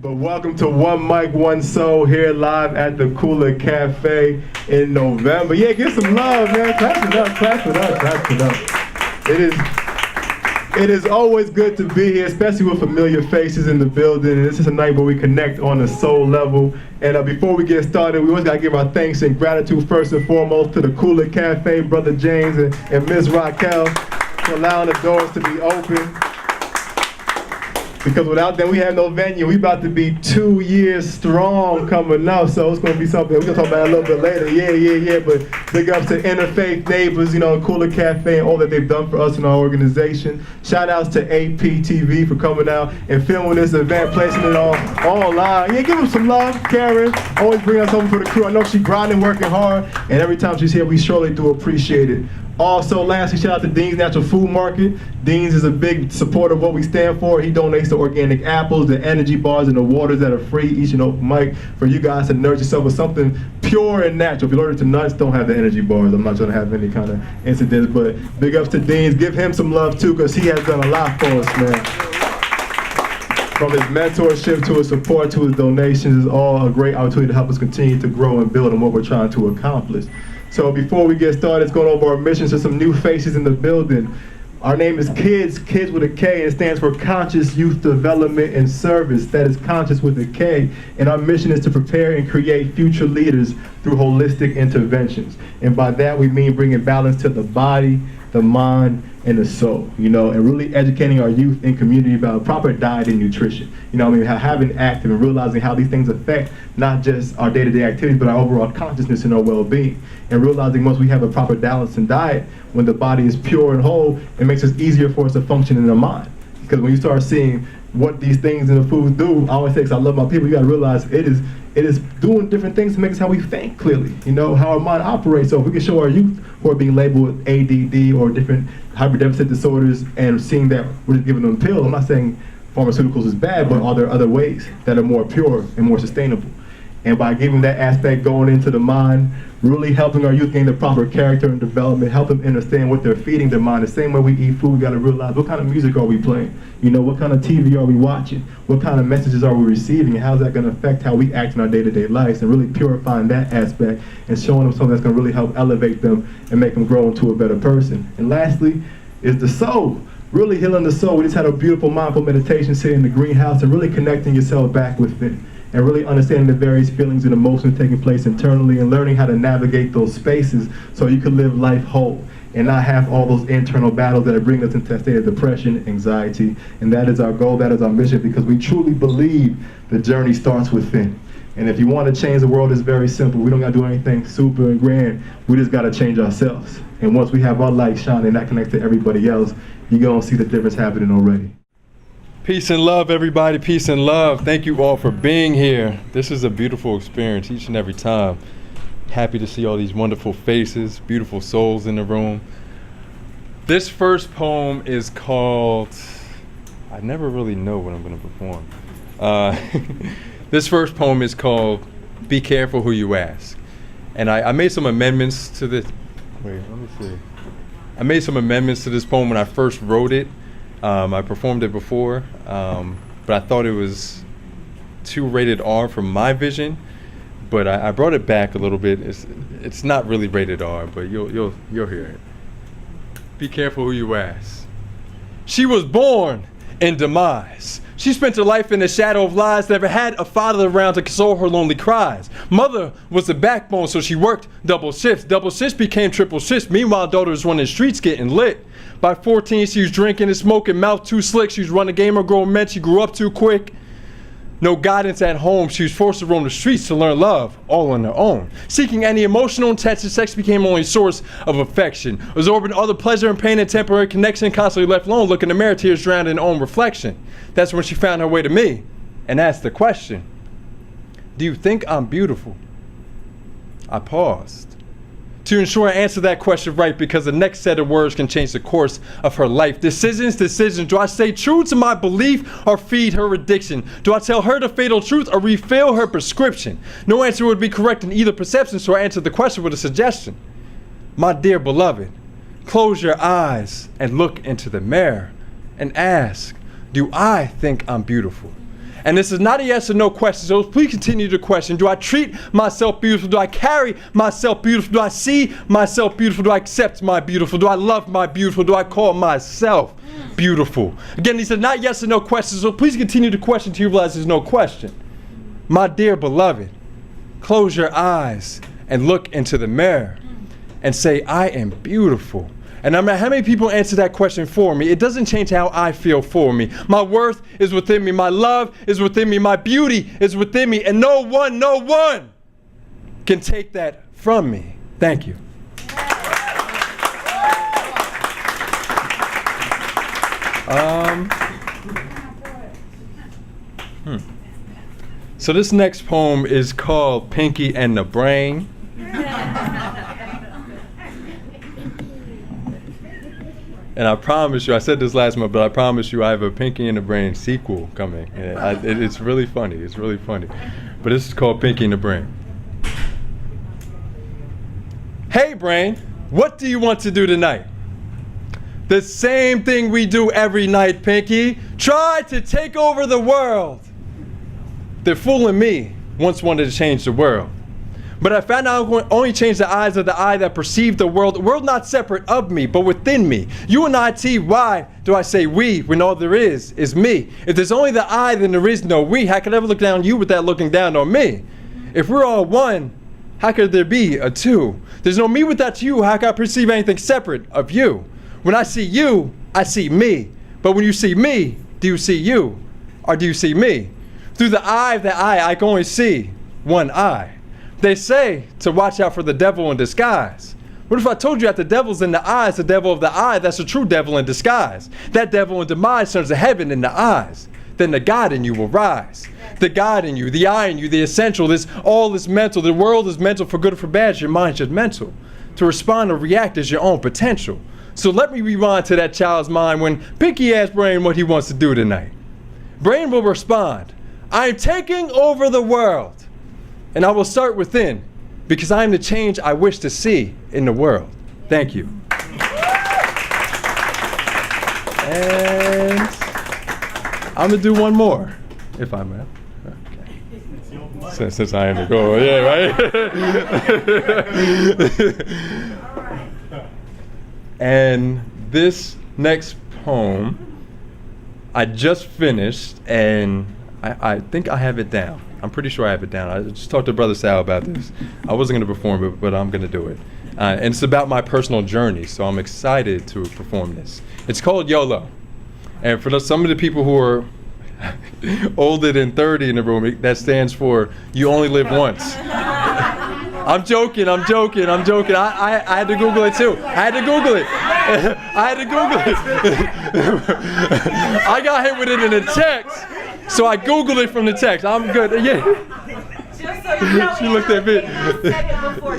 But welcome to One Mic, One Soul here live at the Kula Cafe in November. Yeah, give some love, man. Clap it up, clap it up, clap it up. It is always good to be here, especially with familiar faces in the building. And this is a night where we connect on a soul level. And before we get started, we always got to give our thanks and gratitude first and foremost to the Kula Cafe, Brother James and Ms. Raquel for allowing the doors to be open. Because without them, we have no venue. We about to be 2 years strong coming up, so it's going to be something we're going to talk about a little bit later. Yeah. But big ups to Interfaith Neighbors, Kula Cafe, and all that they've done for us in our organization. Shout outs to APTV for coming out and filming this event, placing it online. Yeah, give them some love, Karen. Always bring us home for the crew. I know she's grinding, working hard, and every time she's here, we surely do appreciate it. Also, lastly, shout out to Dean's Natural Food Market. Dean's is a big supporter of what we stand for. He donates the organic apples, the energy bars, and the waters that are free each and open mic for you guys to nourish yourself with something pure and natural. If you're allergic to nuts, don't have the energy bars. I'm not trying to have any kind of incidents, but big ups to Dean's. Give him some love too, because he has done a lot for us, man. From his mentorship to his support to his donations is all a great opportunity to help us continue to grow and build on what we're trying to accomplish. So before we get started, let's go over our missions to some new faces in the building. Our name is K.Y.D.S, with a K, and it stands for Conscious Youth Development and Service. That is Conscious with a K. And our mission is to prepare and create future leaders through holistic interventions. And by that we mean bringing balance to the body, the mind, and the soul, and really educating our youth and community about proper diet and nutrition. Having active and realizing how these things affect not just our day-to-day activities, but our overall consciousness and our well-being. And realizing once we have a proper balance in diet, when the body is pure and whole, it makes it easier for us to function in the mind. Because when you start seeing what these things in the foods do, I always say, because I love my people, you gotta realize it is doing different things to make us how we think clearly, how our mind operates. So if we can show our youth who are being labeled with ADD or different hyperdeficit disorders and seeing that we're just giving them pills, I'm not saying pharmaceuticals is bad, but are there other ways that are more pure and more sustainable? And by giving that aspect going into the mind, really helping our youth gain the proper character and development, help them understand what they're feeding their mind. The same way we eat food, we gotta realize what kind of music are we playing? What kind of TV are we watching? What kind of messages are we receiving? And how's that gonna affect how we act in our day-to-day lives? And really purifying that aspect and showing them something that's gonna really help elevate them and make them grow into a better person. And lastly is the soul. Really healing the soul. We just had a beautiful mindful meditation sitting in the greenhouse and really connecting yourself back within. And really understanding the various feelings and emotions taking place internally and learning how to navigate those spaces so you can live life whole and not have all those internal battles that are bringing us into a state of depression, anxiety. And that is our goal, that is our mission, because we truly believe the journey starts within. And if you want to change the world, it's very simple. We don't got to do anything super and grand. We just got to change ourselves. And once we have our light shining and that connects to everybody else, you're going to see the difference happening already. Peace and love, everybody. Peace and love. Thank you all for being here. This is a beautiful experience each and every time. Happy to see all these wonderful faces, beautiful souls in the room. This first poem is called, I never really know what I'm going to perform. This first poem is called Be Careful Who You Ask. And I made some amendments to this. Wait, let me see. I made some amendments to this poem when I first wrote it. I performed it before, but I thought it was too rated R for my vision. But I brought it back a little bit. It's not really rated R, but you'll hear it. Be careful who you ask. She was born in demise. She spent her life in the shadow of lies, never had a father around to console her lonely cries. Mother was the backbone, so she worked double shifts. Double shifts became triple shifts. Meanwhile, daughter was running streets getting lit. By 14, she was drinking and smoking, mouth too slick. She was running game of grown men. She grew up too quick. No guidance at home. She was forced to roam the streets to learn love, all on her own. Seeking any emotional attention, sex became only source of affection. Absorbing all the pleasure and pain and temporary connection, constantly left alone, looking in the mirror, tears drowned in her own reflection. That's when she found her way to me and asked the question, do you think I'm beautiful? I paused to ensure I answer that question right, because the next set of words can change the course of her life. Decisions. Do I stay true to my belief or feed her addiction? Do I tell her the fatal truth or refill her prescription? No answer would be correct in either perception, so I answered the question with a suggestion. My dear beloved, close your eyes and look into the mirror and ask, do I think I'm beautiful? And this is not a yes or no question, so please continue to question. Do I treat myself beautiful? Do I carry myself beautiful? Do I see myself beautiful? Do I accept my beautiful? Do I love my beautiful? Do I call myself beautiful? Again, these are not yes or no questions, so please continue to question till you realize there's no question. My dear beloved, close your eyes and look into the mirror and say, I am beautiful. And no matter how many people answer that question for me, it doesn't change how I feel for me. My worth is within me. My love is within me. My beauty is within me. And no one can take that from me. Thank you. So this next poem is called Pinky and the Brain. And I promise you, I said this last month, but I promise you I have a Pinky and the Brain sequel coming. And it's really funny. It's really funny. But this is called Pinky and the Brain. Hey, Brain, what do you want to do tonight? The same thing we do every night, Pinky. Try to take over the world. The fool in me once wanted to change the world. But I found out I'm going to only change the eyes of the eye that perceive the world not separate of me, but within me. U-N-I-T, why do I say we when all there is me? If there's only the I, then there is no we. How could I ever look down on you without looking down on me? If we're all one, how could there be a two? There's no me without you. How could I perceive anything separate of you? When I see you, I see me. But when you see me, do you see you? Or do you see me? Through the eye of the eye, I can only see one eye. They say to watch out for the devil in disguise. What if I told you that the devil's in the eyes, the devil of the eye, that's a true devil in disguise. That devil in demise turns to heaven in the eyes. Then the God in you will rise. The God in you, the I in you, the essential, all is mental. The world is mental for good or for bad. Your mind's just mental. To respond or react is your own potential. So let me rewind to that child's mind when Pinky asked Brain what he wants to do tonight. Brain will respond, I am taking over the world. And I will start within, because I am the change I wish to see in the world. Thank you. And I'm going to do one more, if I may. Okay. Since I am the goal, yeah, right? And this next poem, I just finished, and I think I have it down. I'm pretty sure I have it down. I just talked to Brother Sal about this. I wasn't going to perform it, but I'm going to do it. And it's about my personal journey, so I'm excited to perform this. It's called YOLO. And for some of the people who are older than 30 in the room, that stands for you only live once. I'm joking. I had to Google it too. I had to Google it. I got hit with it in the text. So I Googled it from the text. I'm good. Yeah. Just so you know, she looked at me. Said it before.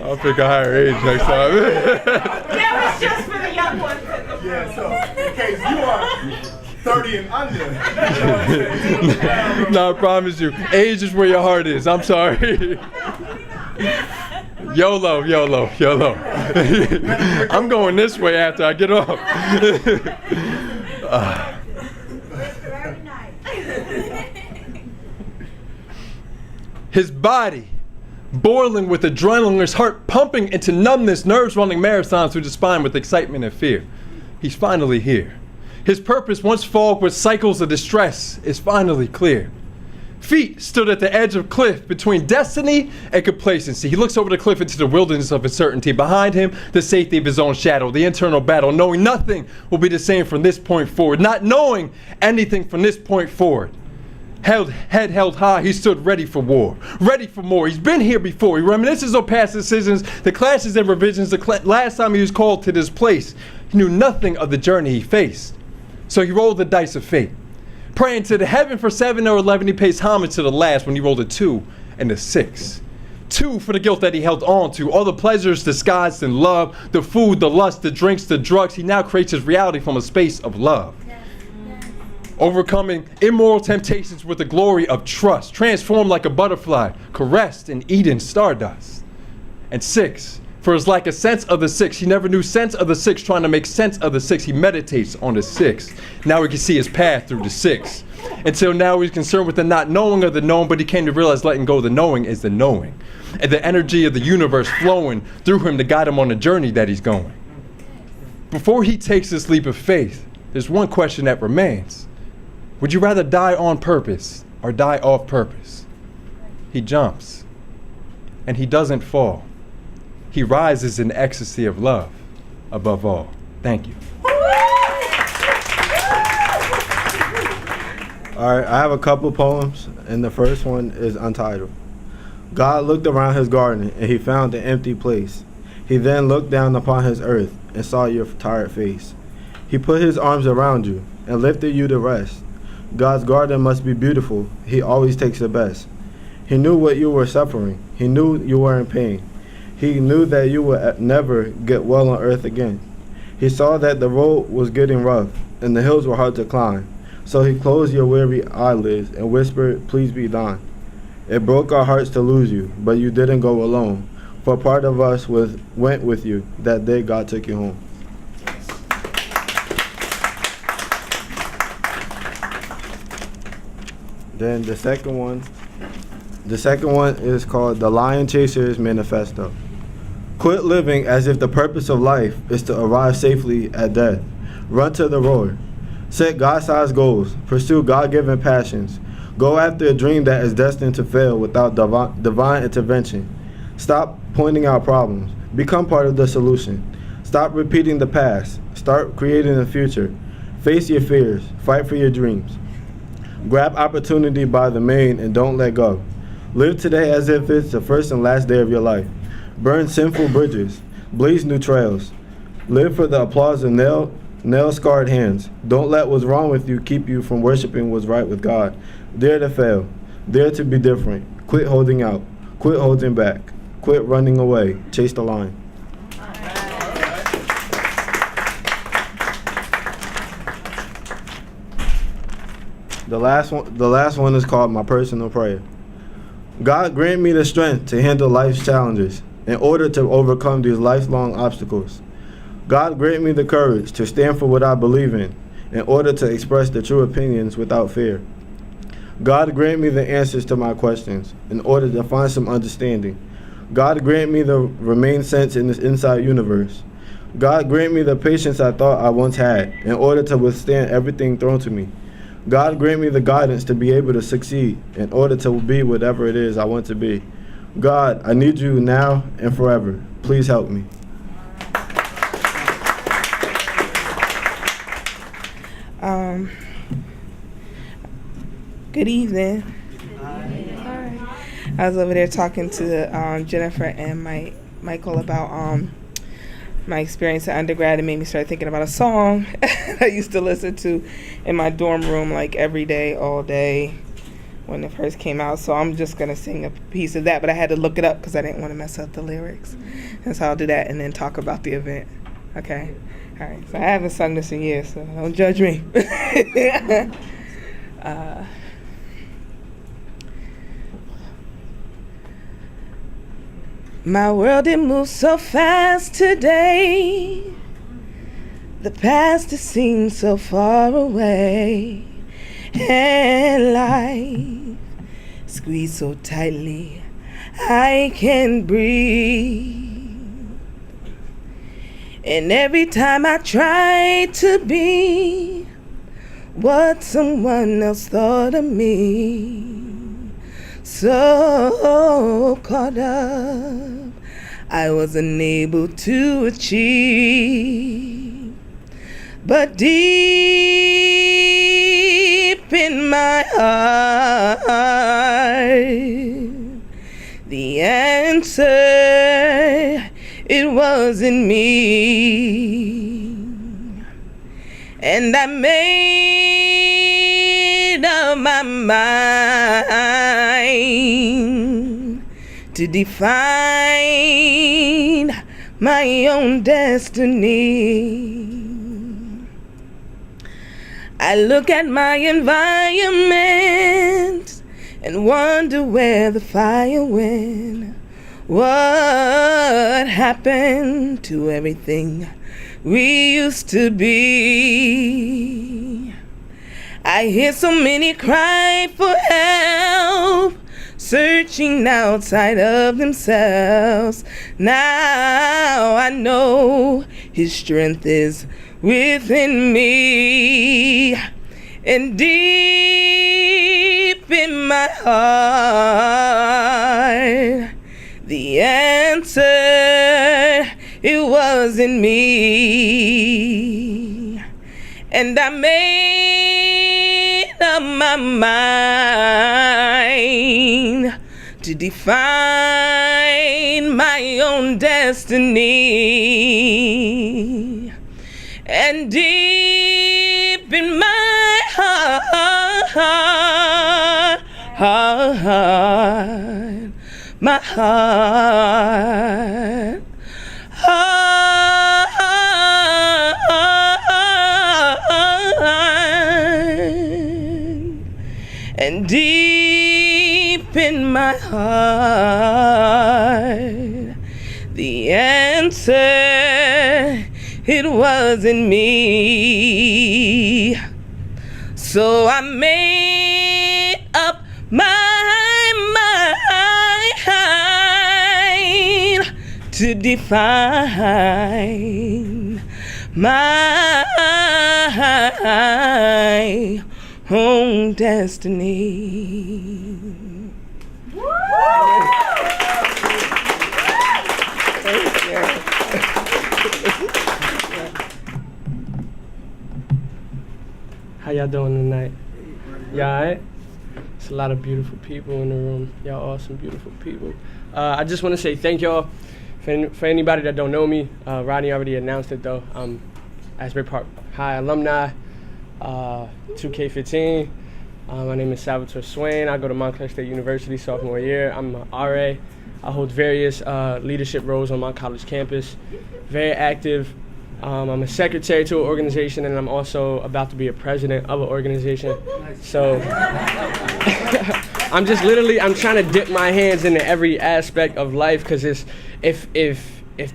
I'll pick a higher age next time. That was just for the young ones. Yeah, so in case you are 30 and under. No, I promise you. Age is where your heart is. I'm sorry. YOLO. I'm going this way after I get off. His body boiling with adrenaline, his heart pumping into numbness, nerves running marathons through the spine with excitement and fear. He's finally here. His purpose, once fogged with cycles of distress, is finally clear. Feet stood at the edge of cliff between destiny and complacency. He looks over the cliff into the wilderness of uncertainty. Behind him, the safety of his own shadow, the internal battle, knowing nothing will be the same from this point forward, not knowing anything from this point forward. Head held high, he stood ready for war, ready for more. He's been here before. He reminisces on past decisions, the clashes and revisions, last time he was called to this place. He knew nothing of the journey he faced. So he rolled the dice of fate. Praying to the heaven for 7 or 11, he pays homage to the last when he rolled a 2 and a 6. 2 for the guilt that he held on to, all the pleasures disguised in love, the food, the lust, the drinks, the drugs. He now creates his reality from a space of love. Overcoming immoral temptations with the glory of trust, transformed like a butterfly, caressed in Eden stardust. And 6 For it's like a sense of the six. He never knew sense of the six, trying to make sense of the six. He meditates on the six. Now he can see his path through the six. Until now he's concerned with the not knowing of the known, but he came to realize letting go of the knowing is the knowing. And the energy of the universe flowing through him to guide him on the journey that he's going. Before he takes this leap of faith, there's one question that remains. Would you rather die on purpose or die off purpose? He jumps, and he doesn't fall. He rises in ecstasy of love above all. Thank you. All right, I have a couple poems, and the first one is Untitled. God looked around his garden, and he found an empty place. He then looked down upon his earth and saw your tired face. He put his arms around you and lifted you to rest. God's garden must be beautiful. He always takes the best. He knew what you were suffering. He knew you were in pain. He knew that you would never get well on earth again. He saw that the road was getting rough and the hills were hard to climb. So he closed your weary eyelids and whispered, "Please be thine." It broke our hearts to lose you, but you didn't go alone. For part of us went with you. That day God took you home. Then the second one is called The Lion Chaser's Manifesto. Quit living as if the purpose of life is to arrive safely at death. Run to the roar. Set God-sized goals. Pursue God-given passions. Go after a dream that is destined to fail without divine intervention. Stop pointing out problems. Become part of the solution. Stop repeating the past. Start creating the future. Face your fears. Fight for your dreams. Grab opportunity by the mane and don't let go. Live today as if it's the first and last day of your life. Burn sinful bridges. Blaze new trails. Live for the applause of nail-scarred hands. Don't let what's wrong with you keep you from worshiping what's right with God. Dare to fail. Dare to be different. Quit holding out. Quit holding back. Quit running away. Chase the line. The last one is called My Personal Prayer. God grant me the strength to handle life's challenges in order to overcome these lifelong obstacles. God grant me the courage to stand for what I believe in order to express the true opinions without fear. God grant me the answers to my questions in order to find some understanding. God grant me the remain sense in this inside universe. God grant me the patience I thought I once had in order to withstand everything thrown to me. God grant me the guidance to be able to succeed in order to be whatever it is I want to be. God, I need you now and forever. Please help me. Good evening. Hi. I was over there talking to Jennifer and Michael about my experience at undergrad. It made me start thinking about a song I used to listen to in my dorm room like every day, all day when it first came out. So I'm just going to sing a piece of that, but I had to look it up because I didn't want to mess up the lyrics. And so I'll do that and then talk about the event. Okay? All right. So I haven't sung this in years, so don't judge me. My world, it moves so fast today. The past, it seems so far away. And life squeezed so tightly, I can't breathe. And every time I try to be what someone else thought of me, so caught up, I was unable to achieve. But deep in my heart, the answer, it was in me. And I made up my mind to define my own destiny. I look at my environment and wonder where the fire went. What what happened to everything we used to be. I hear so many cry for help, searching outside of themselves. Now I know His strength is within me, and deep in my heart, the answer, it was in me. And I made up my mind to define my own destiny. And deep in my heart, my heart, and deep in my heart, the answer, it was in me. So I made up my mind to define my own destiny. Thank you. How y'all doing tonight? Y'all alright? It's a lot of beautiful people in the room. Y'all awesome, beautiful people. I just want to say thank y'all. For anybody that don't know me, Rodney already announced it though. I'm Asbury Park High alumni, 2K15. My name is Sal Swain. I go to Montclair State University, sophomore year. I'm an RA. I hold various leadership roles on my college campus. Very active. I'm a secretary to an organization, and I'm also about to be a president of an organization. So I'm trying to dip my hands into every aspect of life, because if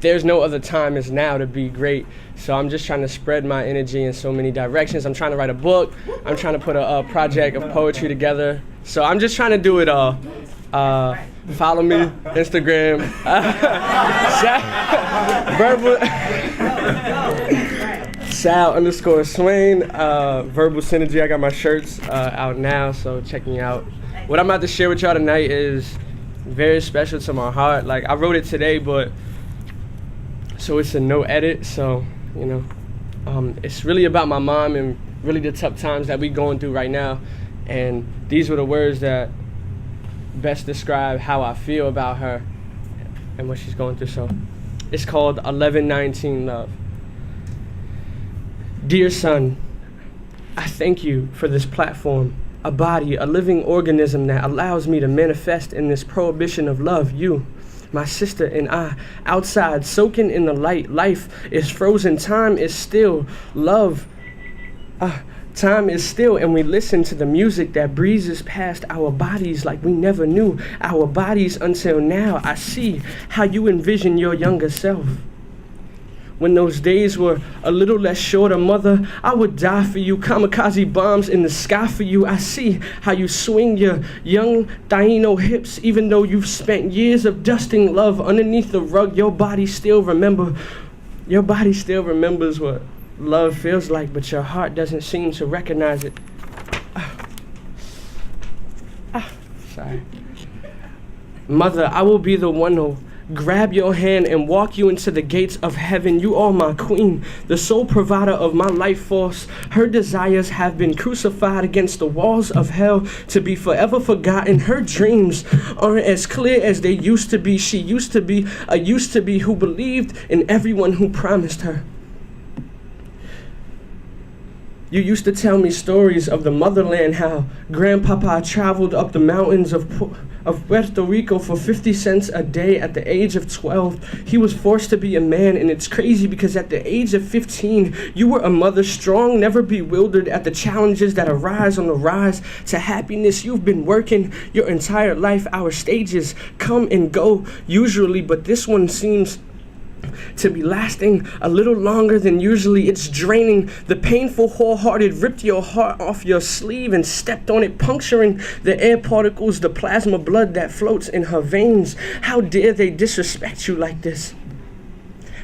there's no other time, it's now to be great. So I'm just trying to spread my energy in so many directions. I'm trying to write a book. I'm trying to put a project of poetry together. So I'm just trying to do it all. Follow me, Instagram. Verbal Sal_Swain. Verbal Synergy. I got my shirts out now, so check me out. What I'm about to share with y'all tonight is very special to my heart. Like, I wrote it today, so it's a no edit. So, you know, it's really about my mom and really the tough times that we going through right now. And these were the words that best describe how I feel about her and what she's going through. So it's called 1119 Love. Dear son, I thank you for this platform, a body, a living organism that allows me to manifest in this prohibition of love. You, my sister, and I, outside, soaking in the light. Life is frozen, time is still. Love, time is still, and we listen to the music that breezes past our bodies like we never knew our bodies until now. I see how you envision your younger self. When those days were a little less shorter, mother, I would die for you. Kamikaze bombs in the sky for you. I see how you swing your young Taino hips, even though you've spent years of dusting love underneath the rug. Your body still remembers what love feels like, but your heart doesn't seem to recognize it. Sorry. Mother, I will be the one who'll grab your hand and walk you into the gates of heaven. You are my queen, the sole provider of my life force. Her desires have been crucified against the walls of hell to be forever forgotten. Her dreams aren't as clear as they used to be. She used to be a used to be who believed in everyone who promised her. You used to tell me stories of the motherland, how Grandpapa traveled up the mountains of Puerto Rico for 50 cents a day at the age of 12. He was forced to be a man, and it's crazy because at the age of 15, you were a mother, strong, never bewildered at the challenges that arise on the rise to happiness. You've been working your entire life. Our stages come and go usually, but this one seems to be lasting a little longer than usually. It's draining. The painful wholehearted ripped your heart off your sleeve and stepped on it, puncturing the air particles, the plasma blood that floats in her veins. How dare they disrespect you like this?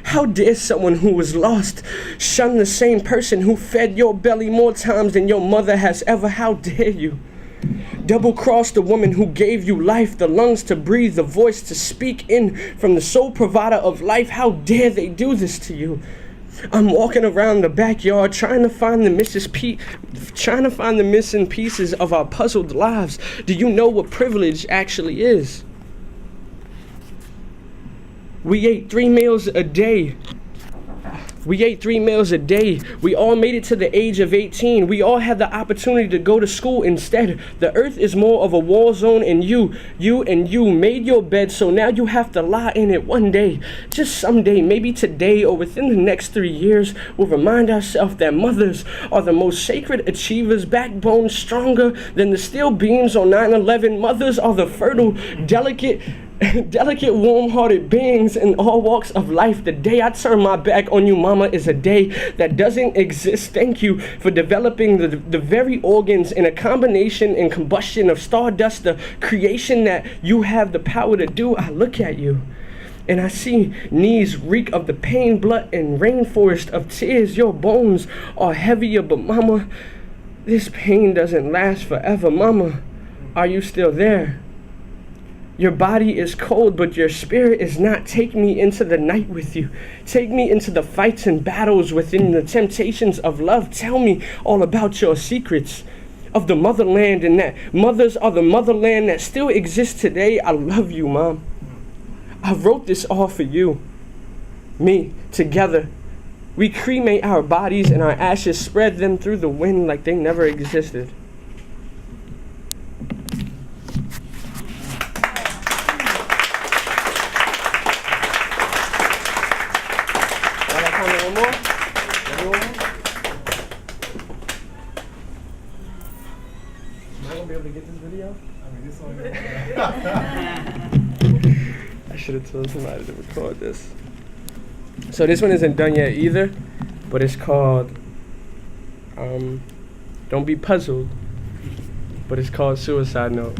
How dare someone who was lost shun the same person who fed your belly more times than your mother has ever? How dare you? Double-cross the woman who gave you life, the lungs to breathe, the voice to speak in from the sole provider of life. How dare they do this to you? I'm walking around the backyard trying to find the missing pieces of our puzzled lives. Do you know what privilege actually is? We ate 3 meals a day. We ate 3 meals a day. We all made it to the age of 18. We all had the opportunity to go to school instead. The earth is more of a war zone, and you made your bed, so now you have to lie in it one day. Just someday, maybe today or within the next 3 years, we'll remind ourselves that mothers are the most sacred achievers, backbone stronger than the steel beams on 9/11. Mothers are the fertile, delicate, warm-hearted beings in all walks of life. The day I turn my back on you, mama, is a day that doesn't exist. Thank you for developing the very organs in a combination and combustion of stardust, the creation that you have the power to do. I look at you and I see knees reek of the pain, blood, and rainforest of tears. Your bones are heavier, but mama, this pain doesn't last forever. Mama, are you still there? Your body is cold, but your spirit is not. Take me into the night with you. Take me into the fights and battles within the temptations of love. Tell me all about your secrets of the motherland, and that mothers are the motherland that still exists today. I love you, Mom. I wrote this all for you. Me, together. We cremate our bodies and our ashes, spread them through the wind like they never existed. I should have told somebody to record this. So this one isn't done yet either, but it's called Don't Be Puzzled, but it's called Suicide Note.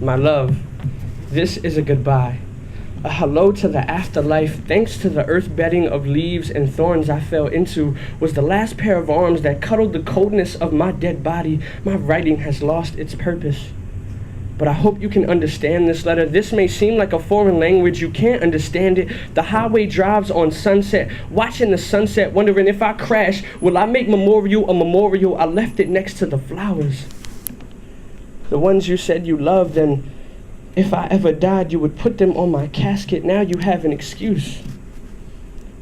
My love, this is a goodbye. A hello to the afterlife. Thanks to the earth bedding of leaves and thorns I fell into was the last pair of arms that cuddled the coldness of my dead body. My writing has lost its purpose. But I hope you can understand this letter. This may seem like a foreign language. You can't understand it. The highway drives on sunset, watching the sunset, wondering if I crash, will I make memorial a memorial? I left it next to the flowers. The ones you said you loved, and if I ever died, you would put them on my casket. Now you have an excuse.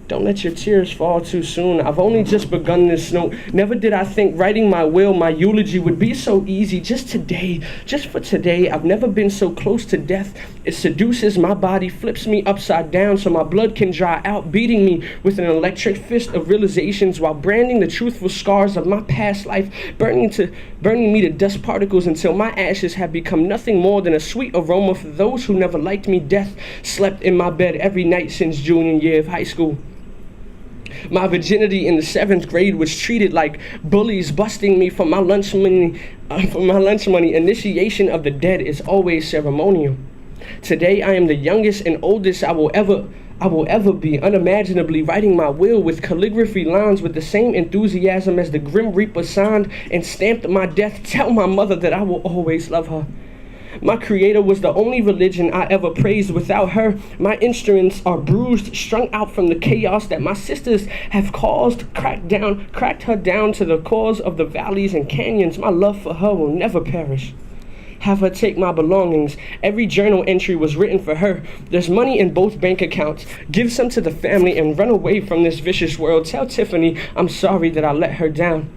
Don't let your tears fall too soon. I've only just begun this note. Never did I think writing my will, my eulogy would be so easy. Just today, just for today, I've never been so close to death. It seduces my body, flips me upside down so my blood can dry out, beating me with an electric fist of realizations while branding the truthful scars of my past life, burning me to dust particles until my ashes have become nothing more than a sweet aroma for those who never liked me. Death slept in my bed every night since junior year of high school. My virginity in the 7th grade was treated like bullies, busting me for my lunch money. Initiation of the dead is always ceremonial. Today I am the youngest and oldest I will ever be, unimaginably writing my will with calligraphy lines with the same enthusiasm as the Grim Reaper signed and stamped my death. Tell my mother that I will always love her. My creator was the only religion I ever praised. Without her, my instruments are bruised, strung out from the chaos that my sisters have caused, cracked her down to the cores of the valleys and canyons. My love for her will never perish. have her take my belongings. Every journal entry was written for her. There's money in both bank accounts. Give some to the family and run away from this vicious world. Tell Tiffany I'm sorry that I let her down.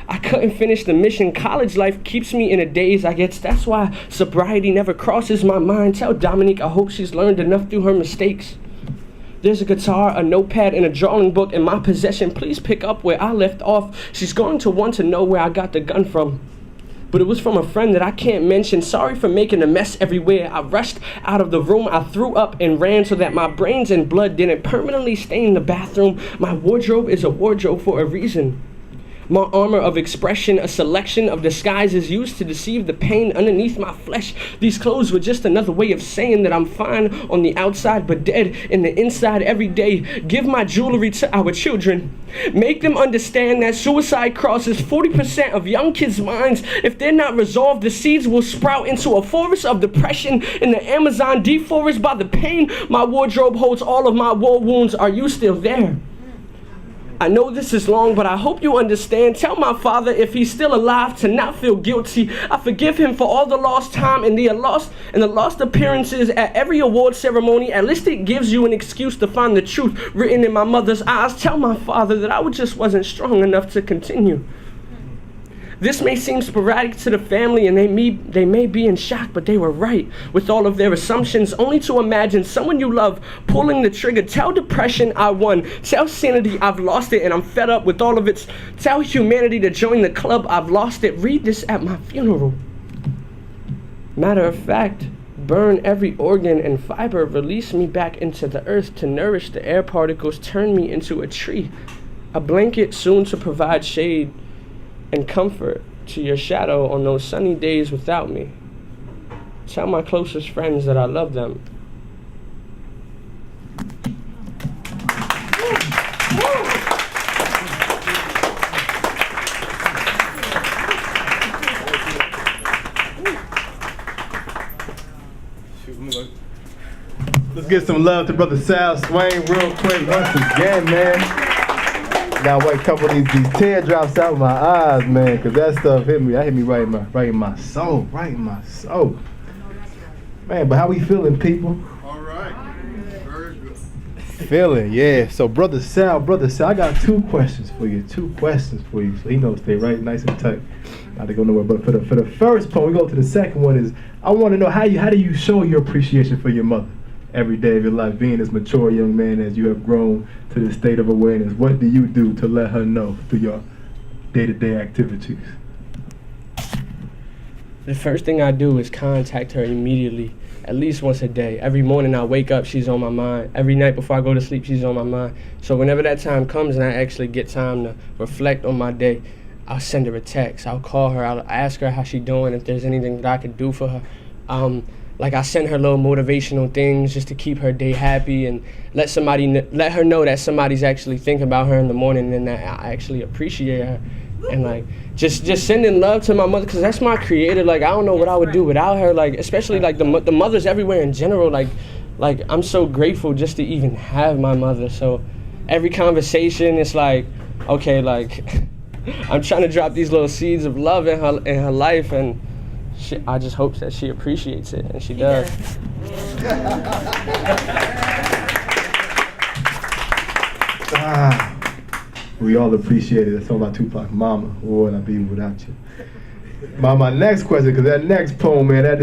I couldn't finish the mission. College life keeps me in a daze. I guess that's why sobriety never crosses my mind. Tell Dominique I hope she's learned enough through her mistakes. There's a guitar, a notepad, and a drawing book in my possession. Please pick up where I left off. She's going to want to know where I got the gun from. But it was from a friend that I can't mention. Sorry for making a mess everywhere. I rushed out of the room. I threw up and ran so that my brains and blood didn't permanently stain the bathroom. My wardrobe is a wardrobe for a reason. My armor of expression, a selection of disguises used to deceive the pain underneath my flesh. These clothes were just another way of saying that I'm fine on the outside but dead in the inside every day. Give my jewelry to our children. Make them understand that suicide crosses 40% of young kids' minds. If they're not resolved, the seeds will sprout into a forest of depression in the Amazon, deforested by the pain. My wardrobe holds all of my war wounds. Are you still there? I know this is long, but I hope you understand. Tell my father, if he's still alive, to not feel guilty. I forgive him for all the lost time and the lost appearances at every award ceremony. At least it gives you an excuse to find the truth written in my mother's eyes. Tell my father that I just wasn't strong enough to continue. This may seem sporadic to the family, and they may be in shock, but they were right with all of their assumptions. Only to imagine someone you love pulling the trigger. Tell depression I won. Tell sanity I've lost it and I'm fed up with all of its. Tell humanity to join the club, I've lost it. Read this at my funeral. Matter of fact, burn every organ and fiber. Release me back into the earth to nourish the air particles. Turn me into a tree. A blanket soon to provide shade and comfort to your shadow on those sunny days without me. Tell my closest friends that I love them. Let's give some love to Brother Sal Swain real quick once again, man. Gotta wipe a couple of these teardrops out of my eyes, man, because that stuff hit me. That hit me right in my soul, Man, but how we feeling, people? All right. Very good. Feeling, yeah. So, Brother Sal, I got two questions for you. So he knows stay right nice and tight. Not to go nowhere, but for the first poem, we go to the second one is, I want to know how do you show your appreciation for your mother every day of your life, being this mature young man as you have grown to this state of awareness. What do you do to let her know through your day-to-day activities? The first thing I do is contact her immediately, at least once a day. Every morning I wake up, she's on my mind. Every night before I go to sleep, she's on my mind. So whenever that time comes and I actually get time to reflect on my day, I'll send her a text. I'll call her. I'll ask her how she's doing, if there's anything that I could do for her. Like I send her little motivational things just to keep her day happy and let her know that somebody's actually thinking about her in the morning and that I actually appreciate her. And like just sending love to my mother, because that's my creator. Like I don't know what I would do without her. Like especially like the mothers everywhere in general. Like I'm so grateful just to even have my mother. So every conversation it's like, okay, like I'm trying to drop these little seeds of love in her life, and I just hope that she appreciates it, and she does. We all appreciate it. That's all about Tupac. Mama, where would I be without you? My next question, because that next poem, man, that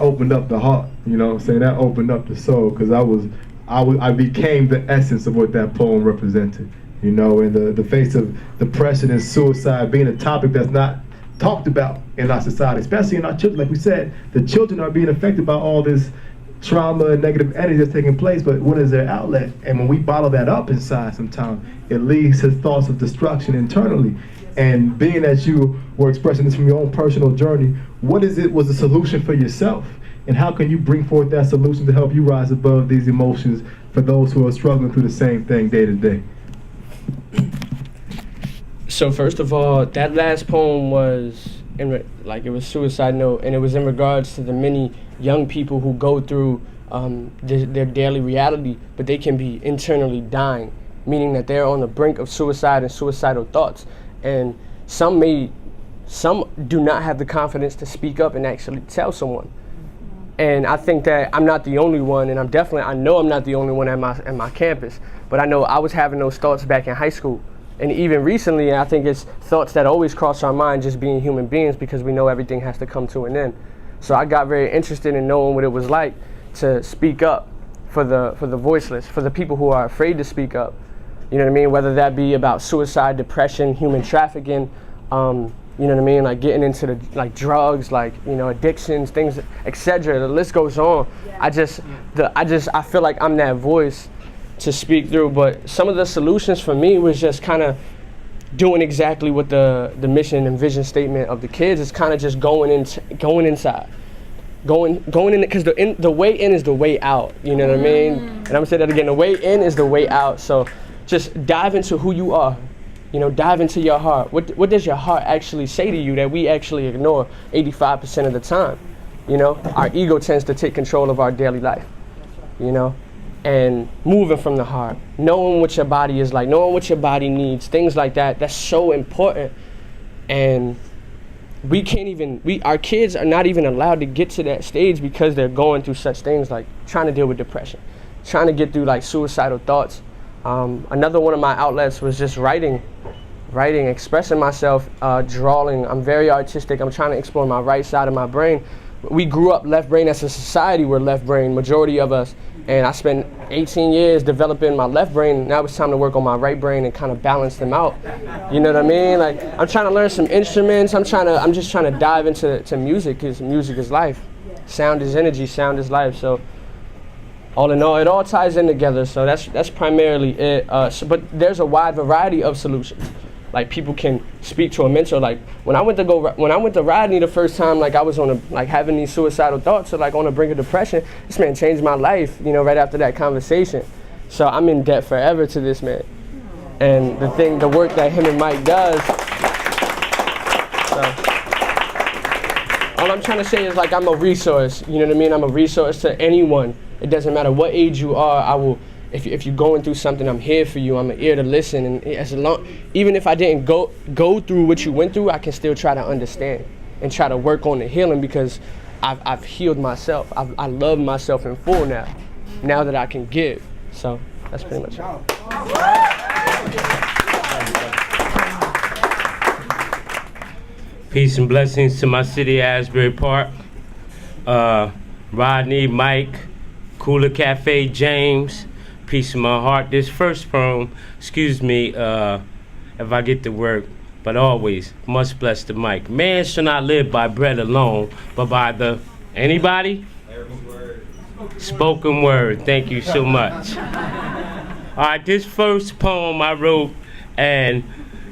opened up the heart. You know what I'm saying? That opened up the soul, because I became the essence of what that poem represented. You know, in the face of depression and suicide being a topic that's not talked about in our society, especially in our children. Like we said, the children are being affected by all this trauma and negative energy that's taking place, but what is their outlet? And when we bottle that up inside sometimes, it leads to thoughts of destruction internally. And being that you were expressing this from your own personal journey, what was the solution for yourself? And how can you bring forth that solution to help you rise above these emotions for those who are struggling through the same thing day to day? So first of all, that last poem was it was suicide note, and it was in regards to the many young people who go through their daily reality, but they can be internally dying, meaning that they're on the brink of suicide and suicidal thoughts. And some may some do not have the confidence to speak up and actually tell someone. And I think that I'm not the only one, and I know I'm not the only one at my campus, but I know I was having those thoughts back in high school. And even recently, I think it's thoughts that always cross our mind, just being human beings, because we know everything has to come to an end. So I got very interested in knowing what it was like to speak up for the voiceless, for the people who are afraid to speak up. You know what I mean? Whether that be about suicide, depression, human trafficking, you know what I mean? Like getting into the drugs, addictions, things, etc. The list goes on. Yeah. I feel like I'm that voice to speak through. But some of the solutions for me was just kind of doing exactly what the mission and vision statement of the kids is, kind of just going inside, going in, because the way in is the way out. You know what I mean? And I'm gonna say that again. The way in is the way out. So just dive into who you are. You know, dive into your heart. What does your heart actually say to you that we actually ignore 85% of the time? You know, our ego tends to take control of our daily life, you know, and moving from the heart, knowing what your body is like, knowing what your body needs, things like that. That's so important. And our kids are not even allowed to get to that stage because they're going through such things like trying to deal with depression, trying to get through like suicidal thoughts. Another one of my outlets was just writing, expressing myself, drawing. I'm very artistic. I'm trying to explore my right side of my brain. We grew up left brain as a society. We're left brain, majority of us. And I spent 18 years developing my left brain. Now it's time to work on my right brain and kind of balance them out. You know what I mean? Like, I'm trying to learn some instruments. I'm just trying to dive into music, because music is life. Sound is energy. Sound is life. So all in all, it all ties in together. So that's primarily it. But there's a wide variety of solutions. Like, people can speak to a mentor. Like, when I went to Rodney the first time, like I was having these suicidal thoughts, or like on the brink of depression. This man changed my life, you know, right after that conversation. So I'm in debt forever to this man. And the work that him and Mike does. So all I'm trying to say is, like, I'm a resource. You know what I mean? I'm a resource to anyone. It doesn't matter what age you are. If you're going through something, I'm here for you. I'm an ear to listen, and even if I didn't go through what you went through, I can still try to understand and try to work on the healing, because I've healed myself. I love myself in full now that I can give. So that's pretty much it. Peace and blessings to my city, Asbury Park. Rodney, Mike, Kula Cafe, James. Peace in my heart. This first poem, excuse me if I get the word, but always must bless the mic. Man shall not live by bread alone, but by the, anybody? Spoken word. Thank you so much. All right, this first poem I wrote, and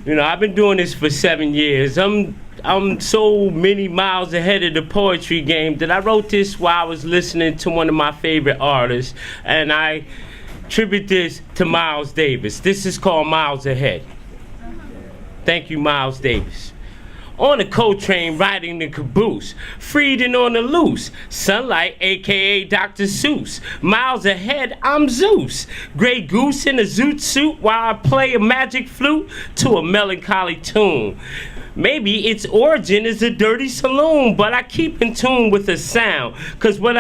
you know, I've been doing this for 7 years. I'm so many miles ahead of the poetry game that I wrote this while I was listening to one of my favorite artists, and I tribute this to Miles Davis. This is called Miles Ahead. Thank you, Miles Davis. On a coal train, riding the caboose, freed and on the loose, sunlight, aka Dr. Seuss. Miles ahead, I'm Zeus, Grey Goose in a zoot suit while I play a magic flute to a melancholy tune. Maybe its origin is a dirty saloon, but I keep in tune with the sound, cause what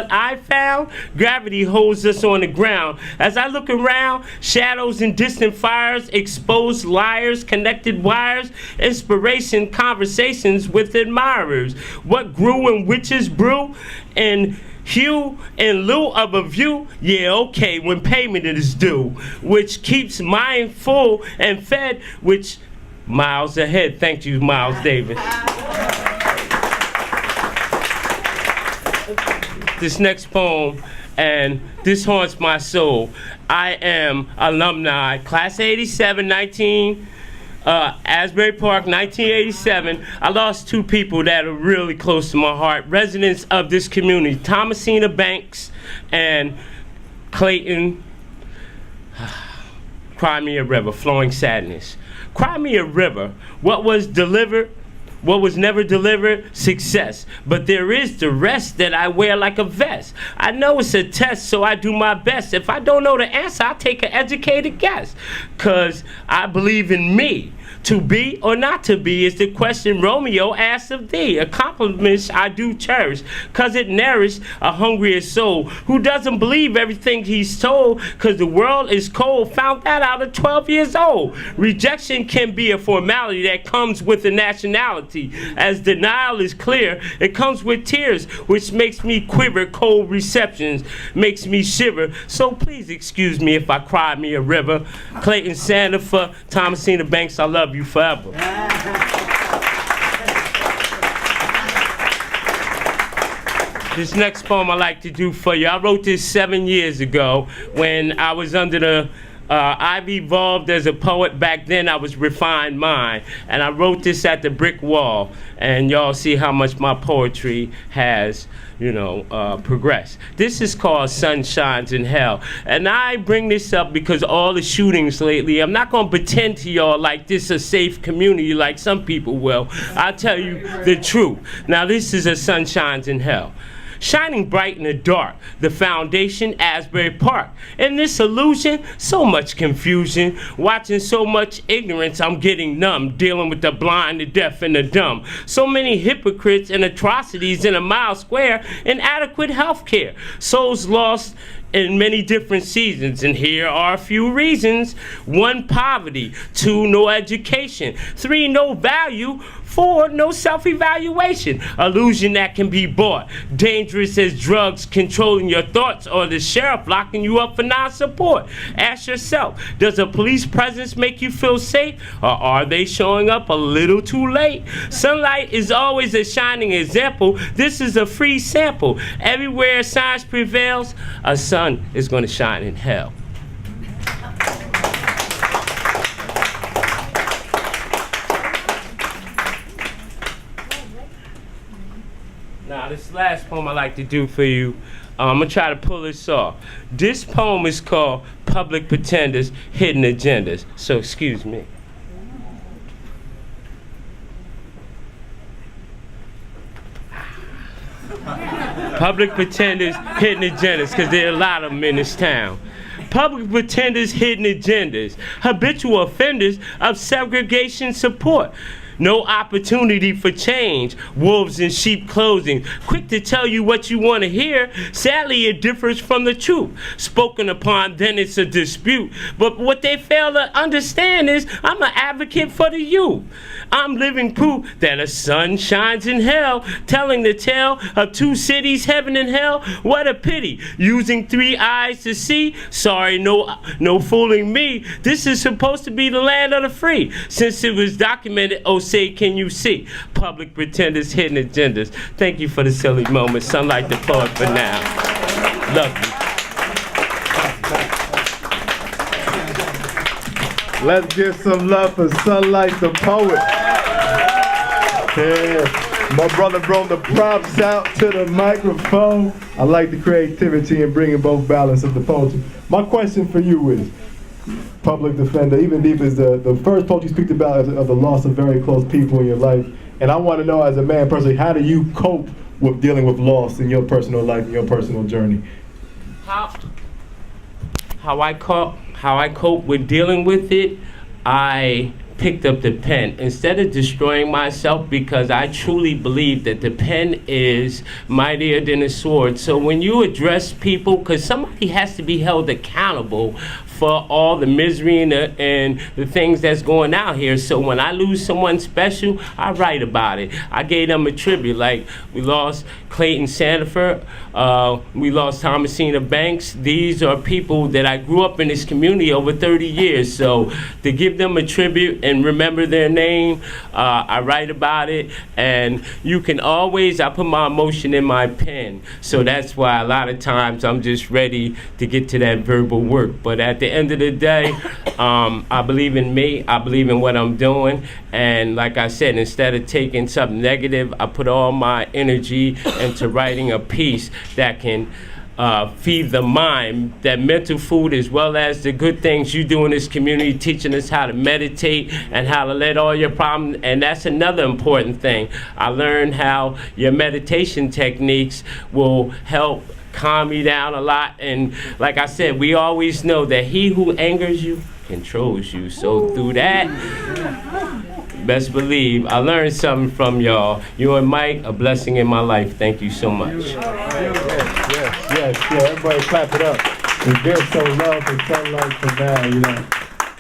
I found, gravity holds us on the ground. As I look around, shadows and distant fires, exposed liars, connected wires, inspiration, conversations with admirers. What grew in witches brew, and hue in lieu of a view, yeah, okay, when payment is due, which keeps mind full and fed, which Miles ahead. Thank you, Miles Davis. This next poem, and this haunts my soul. I am alumni, class 87, Asbury Park, 1987. I lost two people that are really close to my heart, residents of this community, Thomasina Banks and Clayton. Cry me a river, flowing sadness. Cry me a river, what was never delivered, success. But there is the rest that I wear like a vest. I know it's a test, so I do my best. If I don't know the answer, I take an educated guess. Cause I believe in me. To be or not to be is the question Romeo asked of thee. Accomplishments I do cherish, cause it nourishes a hungrier soul who doesn't believe everything he's told, cause the world is cold. Found that out at 12 years old. Rejection can be a formality that comes with a nationality. As denial is clear, it comes with tears, which makes me quiver. Cold receptions makes me shiver. So please excuse me if I cry me a river. Clayton Santa for Thomasina Banks, I love you forever. This next poem I like to do for you, I wrote this 7 years ago when I was under the I've evolved as a poet. Back then I was refined mind, and I wrote this at the brick wall, and y'all see how much my poetry has, you know, progressed. This is called Sun Shines in Hell, and I bring this up because all the shootings lately, I'm not gonna pretend to y'all like this is a safe community like some people will. I'll tell you the truth. Now this is a Sun Shines in Hell. Shining bright in the dark, the foundation, Asbury Park. In this illusion, so much confusion. Watching so much ignorance, I'm getting numb. Dealing with the blind, the deaf, and the dumb. So many hypocrites and atrocities in a mile square. Inadequate health care. Souls lost in many different seasons, and here are a few reasons. 1, poverty. 2, no education. 3, no value. 4, no self-evaluation. Illusion that can be bought. Dangerous as drugs controlling your thoughts, or the sheriff locking you up for non-support. Ask yourself, does a police presence make you feel safe, or are they showing up a little too late? Sunlight is always a shining example. This is a free sample. Everywhere science prevails, a sun is going to shine in hell. Now, this last poem I like to do for you, I'm going to try to pull this off. This poem is called Public Pretenders, Hidden Agendas. So, excuse me. Public pretenders, hidden agendas, because there are a lot of them in this town. Public pretenders, hidden agendas, habitual offenders of segregation support. No opportunity for change, wolves in sheep clothing, quick to tell you what you want to hear. Sadly, it differs from the truth. Spoken upon, then it's a dispute. But what they fail to understand is I'm an advocate for the youth. I'm living proof that a sun shines in hell, telling the tale of 2 cities, heaven and hell. What a pity, using 3 eyes to see. Sorry, no fooling me. This is supposed to be the land of the free. Since it was documented, oh say can you see? Public pretenders, hidden agendas. Thank you for the silly moment. Sunlight the poet for now. Love you. Let's give some love for Sunlight the Poet. Yeah. My brother brought the props out to the microphone. I like the creativity and bringing both balance of the poetry. My question for you is, public defender, even deep is the first poet you speak about of the loss of very close people in your life. And I want to know, as a man personally, how do you cope with dealing with loss in your personal life, in your personal journey? How I cope with dealing with it, I picked up the pen instead of destroying myself, because I truly believe that the pen is mightier than a sword. So when you address people, because somebody has to be held accountable for all the misery and the things that's going out here. So when I lose someone special, I write about it. I gave them a tribute. Like, we lost Clayton Sandifer, we lost Thomasina Banks. These are people that I grew up in this community over 30 years. So to give them a tribute and remember their name, I write about it. And you can always, I put my emotion in my pen. So that's why a lot of times I'm just ready to get to that verbal work. But at the end of the day, I believe in me, I believe in what I'm doing, and like I said, instead of taking something negative, I put all my energy into writing a piece that can feed the mind, that mental food, as well as the good things you do in this community, teaching us how to meditate and how to let all your problems, and that's another important thing. I learned how your meditation techniques will help calm me down a lot. And like I said, we always know that he who angers you controls you. So through that, best believe I learned something from y'all. You and Mike, a blessing in my life. Thank you so much. Yes, everybody clap it up. And there's so love and sunlight for now, you know.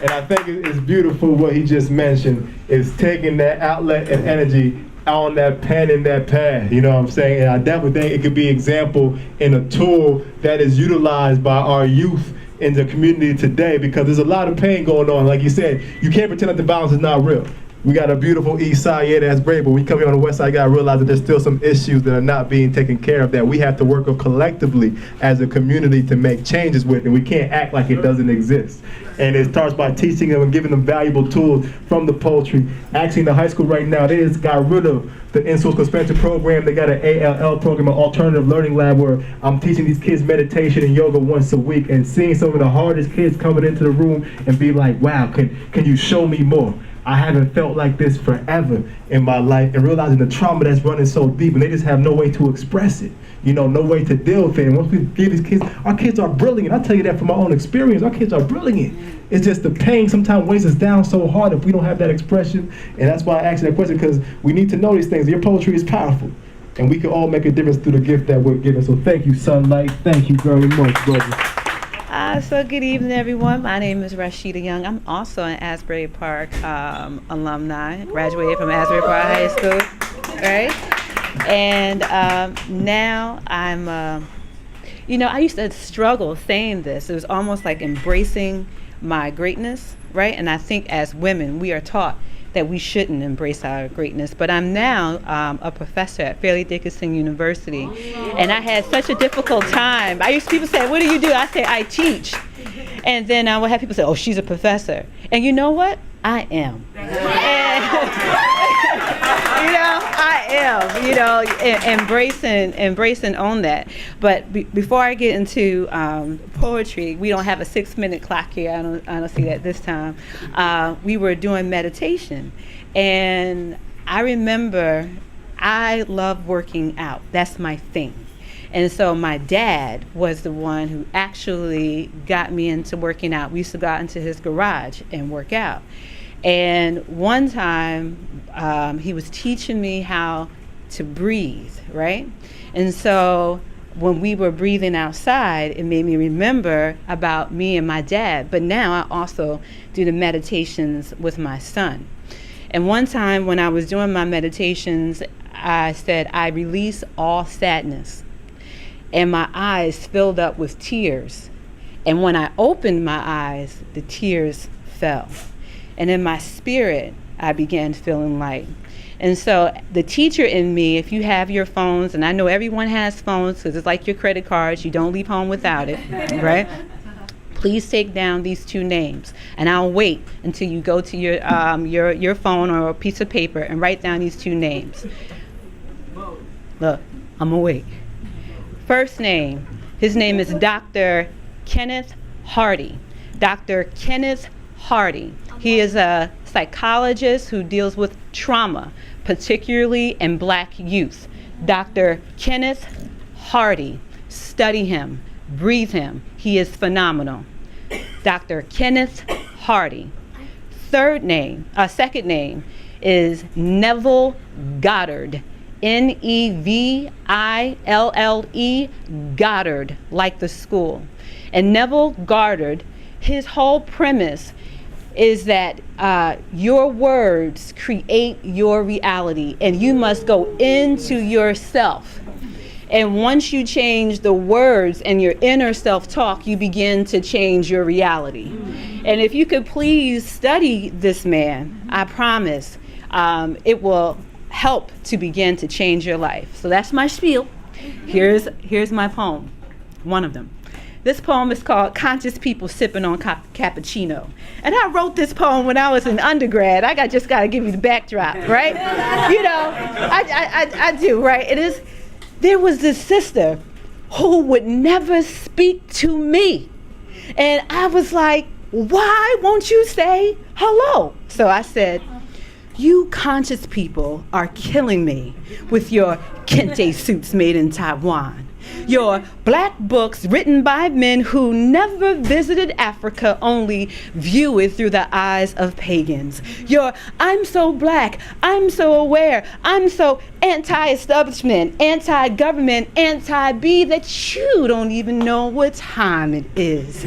And I think it's beautiful what he just mentioned, is taking that outlet and energy on that pen and that pad, you know what I'm saying? And I definitely think it could be example in a tool that is utilized by our youth in the community today, because there's a lot of pain going on. Like you said, you can't pretend that the violence is not real. We got a beautiful east side, yeah, that's great, but when you come here on the west side, you gotta realize that there's still some issues that are not being taken care of that we have to work on collectively as a community to make changes with, and we can't act like it doesn't exist. And it starts by teaching them and giving them valuable tools from the poetry. Actually, in the high school right now, they just got rid of the in-school suspension program. They got an ALL program, an alternative learning lab, where I'm teaching these kids meditation and yoga once a week, and seeing some of the hardest kids coming into the room and be like, wow, can you show me more? I haven't felt like this forever in my life, and realizing the trauma that's running so deep, and they just have no way to express it, you know, no way to deal with it. And once we give these kids, our kids are brilliant. I'll tell you that from my own experience. Our kids are brilliant. It's just the pain sometimes weighs us down so hard if we don't have that expression. And that's why I asked you that question, because we need to know these things. Your poetry is powerful, and we can all make a difference through the gift that we're given. So thank you, Sunlight. Thank you very much, brother. So good evening, everyone. My name is Rashida Young. I'm also an Asbury Park alumni. I graduated from Asbury Park High School, right? And now I'm, you know, I used to struggle saying this. It was almost like embracing my greatness, right? And I think as women, we are taught that we shouldn't embrace our greatness. But I'm now a professor at Fairleigh Dickinson University, and I had such a difficult time. People say, what do you do? I say, I teach. And then I would have people say, oh, she's a professor. And you know what? I am. You know, I am, you know, embracing on that. But before I get into poetry, we don't have a 6-minute clock here. I don't see that this time. We were doing meditation, and I remember I love working out. That's my thing. And so my dad was the one who actually got me into working out. We used to go out into his garage and work out. And one time, he was teaching me how to breathe, right? And so when we were breathing outside, it made me remember about me and my dad. But now I also do the meditations with my son. And one time when I was doing my meditations, I said, I release all sadness. And my eyes filled up with tears. And when I opened my eyes, the tears fell. And in my spirit, I began feeling light. And so the teacher in me, if you have your phones, and I know everyone has phones because it's like your credit cards, you don't leave home without it, right? Please take down these 2 names, and I'll wait until you go to your phone or a piece of paper and write down these 2 names. Look, I'm awake. First name, his name is Dr. Kenneth Hardy. Dr. Kenneth Hardy. He is a psychologist who deals with trauma, particularly in Black youth. Dr. Kenneth Hardy. Study him, breathe him. He is phenomenal. Dr. Kenneth Hardy. Second name is Neville Goddard. Neville Goddard, like the school. And Neville Goddard, his whole premise is that your words create your reality, and you must go into yourself. And once you change the words and your inner self-talk, you begin to change your reality. And if you could please study this man, I promise it will help to begin to change your life. So that's my spiel. Here's my poem, one of them. This poem is called Conscious People Sipping on Cappuccino. And I wrote this poem when I was in undergrad. I just got to give you the backdrop, right? You know, I do, right? It is, there was this sister who would never speak to me. And I was like, why won't you say hello? So I said, you conscious people are killing me with your kente suits made in Taiwan. Your black books written by men who never visited Africa, only view it through the eyes of pagans. Your I'm so black, I'm so aware, I'm so anti-establishment, anti-government, anti-B that you don't even know what time it is.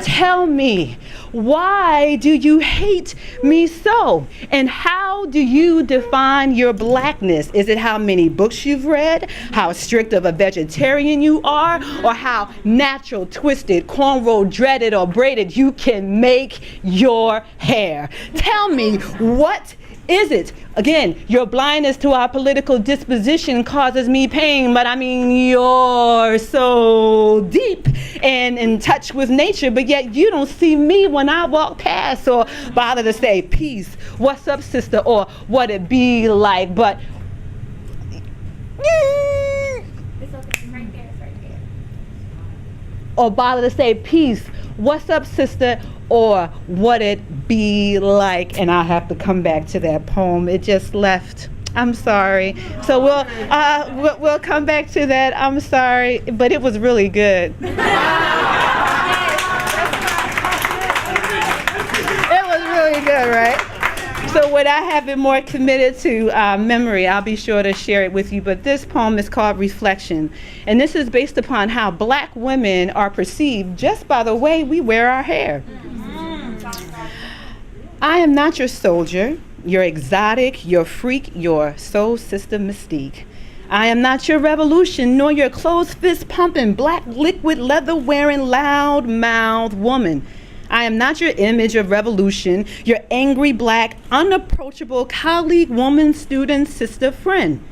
Tell me, why do you hate me so? And how do you define your blackness? Is it how many books you've read, how strict of a vegetarian you are, or how natural, twisted, cornrow, dreaded, or braided you can make your hair? Tell me, what is it? Again, your blindness to our political disposition causes me pain, but I mean, you're so deep and in touch with nature, but yet you don't see me when I walk past or bother to say, peace, what's up, sister, or what it be like, but It's okay, right there. or bother to say, peace, what's up, sister, or what it be like. And I'll have to come back to that poem. It just left. I'm sorry. So we'll come back to that. I'm sorry, but it was really good. It was really good, right? So when I have it more committed to memory, I'll be sure to share it with you. But this poem is called Reflection. And this is based upon how black women are perceived just by the way we wear our hair. I am not your soldier, your exotic, your freak, your soul sister mystique. I am not your revolution, nor your closed fist pumping, black liquid leather wearing, loud mouthed woman. I am not your image of revolution, your angry black, unapproachable colleague, woman, student, sister, friend.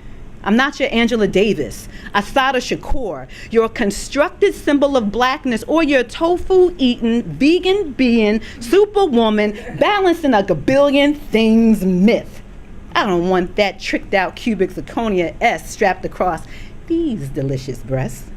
I'm not your Angela Davis, Assata Shakur, your constructed symbol of blackness, or your tofu-eating, vegan being, superwoman, balancing a gabillion things myth. I don't want that tricked out cubic zirconia S strapped across these delicious breasts.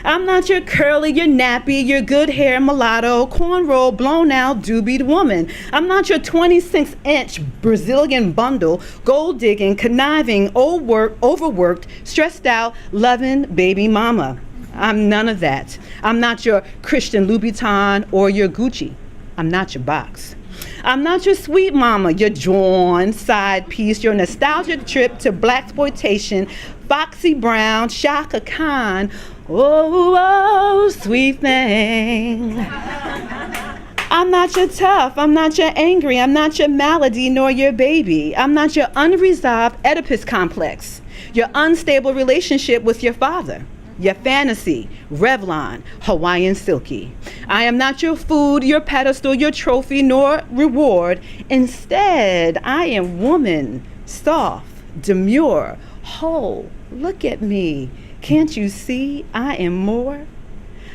I'm not your curly, your nappy, your good hair mulatto, cornrow, blown out, doobied woman. I'm not your 26-inch Brazilian bundle, gold digging, conniving, overworked, stressed out, loving baby mama. I'm none of that. I'm not your Christian Louboutin or your Gucci. I'm not your box. I'm not your sweet mama, your John side piece, your nostalgic trip to blaxploitation, Foxy Brown, Shaka Khan. Oh, oh, sweet thing. I'm not your tough, I'm not your angry, I'm not your malady nor your baby. I'm not your unresolved Oedipus complex, your unstable relationship with your father, your fantasy, Revlon, Hawaiian silky. I am not your food, your pedestal, your trophy, nor reward. Instead, I am woman, soft, demure, whole. Look at me. Can't you see I am more?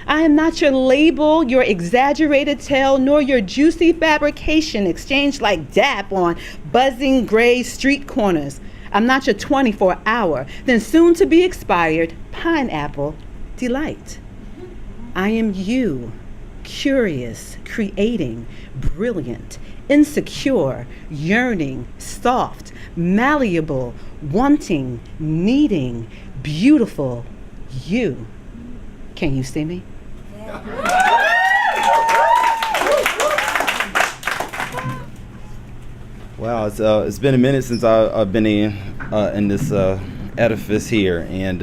I am not your label, your exaggerated tale, nor your juicy fabrication exchanged like dap on buzzing gray street corners. I'm not your 24-hour, then soon to be expired pineapple delight. I am you, curious, creating, brilliant, insecure, yearning, soft, malleable, wanting, needing, beautiful, you. Can you see me? Wow, it's been a minute since I've been in this edifice here, and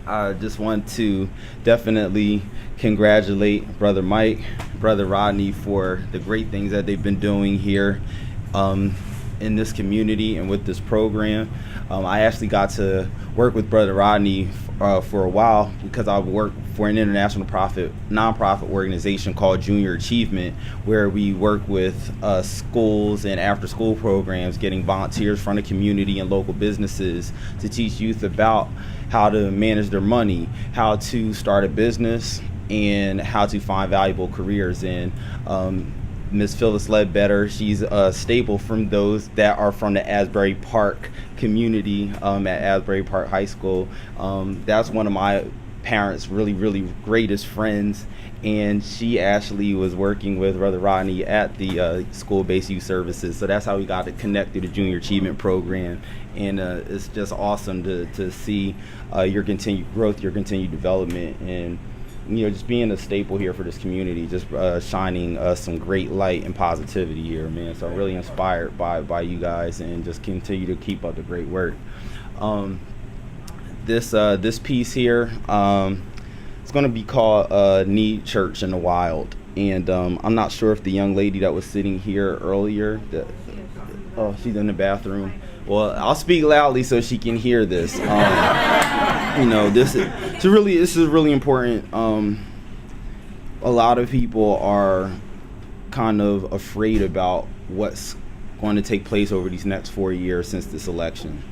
I just want to definitely congratulate Brother Mike, Brother Rodney for the great things that they've been doing here in this community and with this program. I actually got to work with Brother Rodney for a while because I work for an international nonprofit organization called Junior Achievement, where we work with schools and after-school programs, getting volunteers from the community and local businesses to teach youth about how to manage their money, how to start a business, and how to find valuable careers. And Ms. Phyllis Ledbetter, she's a staple from those that are from the Asbury Park community at Asbury Park High School. That's one of my parents' really greatest friends. And she actually was working with Brother Rodney at the school-based youth services. So that's how we got to connect through the Junior Achievement Program. And it's just awesome to see your continued growth, your continued development, and just being a staple here for this community, just shining some great light and positivity here, man. So I'm really inspired by you guys, and just continue to keep up the great work. This piece here, it's going to be called Need Church in the Wild. And I'm not sure if the young lady that was sitting here earlier, she's in the bathroom. Well, I'll speak loudly so she can hear this. This is really important. A lot of people are kind of afraid about what's going to take place over these next 4 years since this election.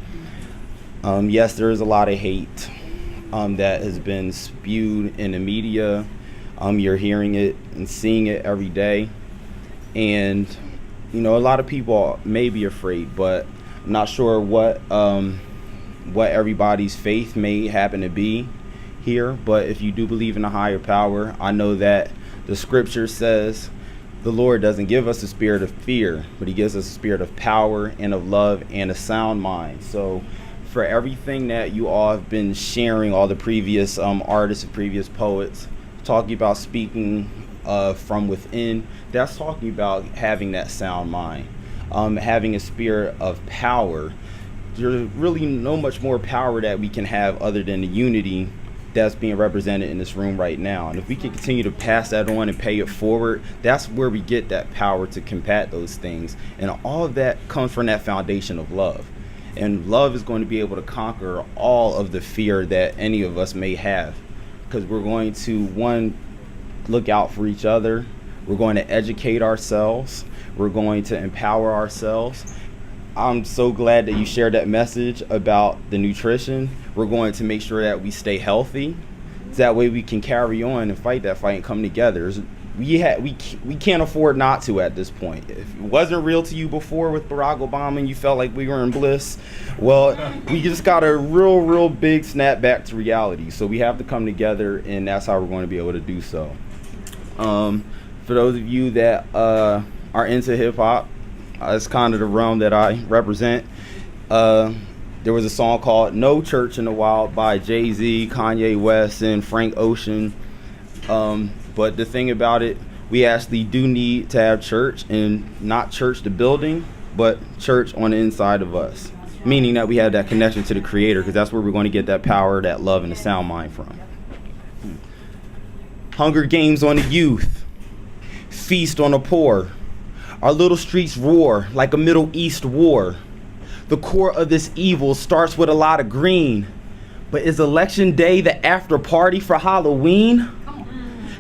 Yes, there is a lot of hate that has been spewed in the media. You're hearing it and seeing it every day. And, a lot of people may be afraid, but I'm not sure what everybody's faith may happen to be here. But if you do believe in a higher power, I know that the scripture says the Lord doesn't give us a spirit of fear, but he gives us a spirit of power and of love and a sound mind. So for everything that you all have been sharing, all the previous artists and previous poets, talking about speaking from within, that's talking about having that sound mind, having a spirit of power. There's really no much more power that we can have other than the unity that's being represented in this room right now. And if we can continue to pass that on and pay it forward, that's where we get that power to combat those things. And all of that comes from that foundation of love. And love is going to be able to conquer all of the fear that any of us may have, because we're going to, one, look out for each other. We're going to educate ourselves. We're going to empower ourselves. I'm so glad that you shared that message about the nutrition. We're going to make sure that we stay healthy. That way we can carry on and fight that fight and come together. We can't afford not to at this point. If it wasn't real to you before with Barack Obama and you felt like we were in bliss, well, we just got a real big snap back to reality. So we have to come together, and that's how we're going to be able to do so. For those of you that are into hip hop, it's kind of the realm that I represent. There was a song called No Church in the Wild by Jay-Z, K.Y.D.S, and Frank Ocean. But the thing about it, we actually do need to have church, and not church the building, but church on the inside of us. Meaning that we have that connection to the Creator, because that's where we're going to get that power, that love, and the sound mind from. Hunger Games on the youth, feast on the poor. Our little streets roar like a Middle East war. The core of this evil starts with a lot of green. But is election day the after party for Halloween?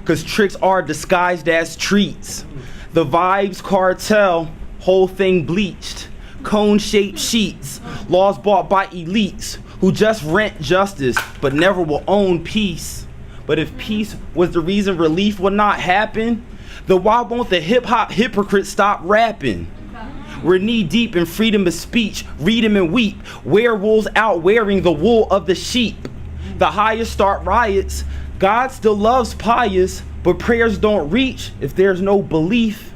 Because tricks are disguised as treats. The vibes cartel, whole thing bleached. Cone-shaped sheets, laws bought by elites who just rent justice but never will own peace. But if peace was the reason relief would not happen, then why won't the hip-hop hypocrites stop rapping? We're knee-deep in freedom of speech, read 'em and weep. Werewolves out wearing the wool of the sheep. The highest start riots. God still loves pious, but prayers don't reach if there's no belief.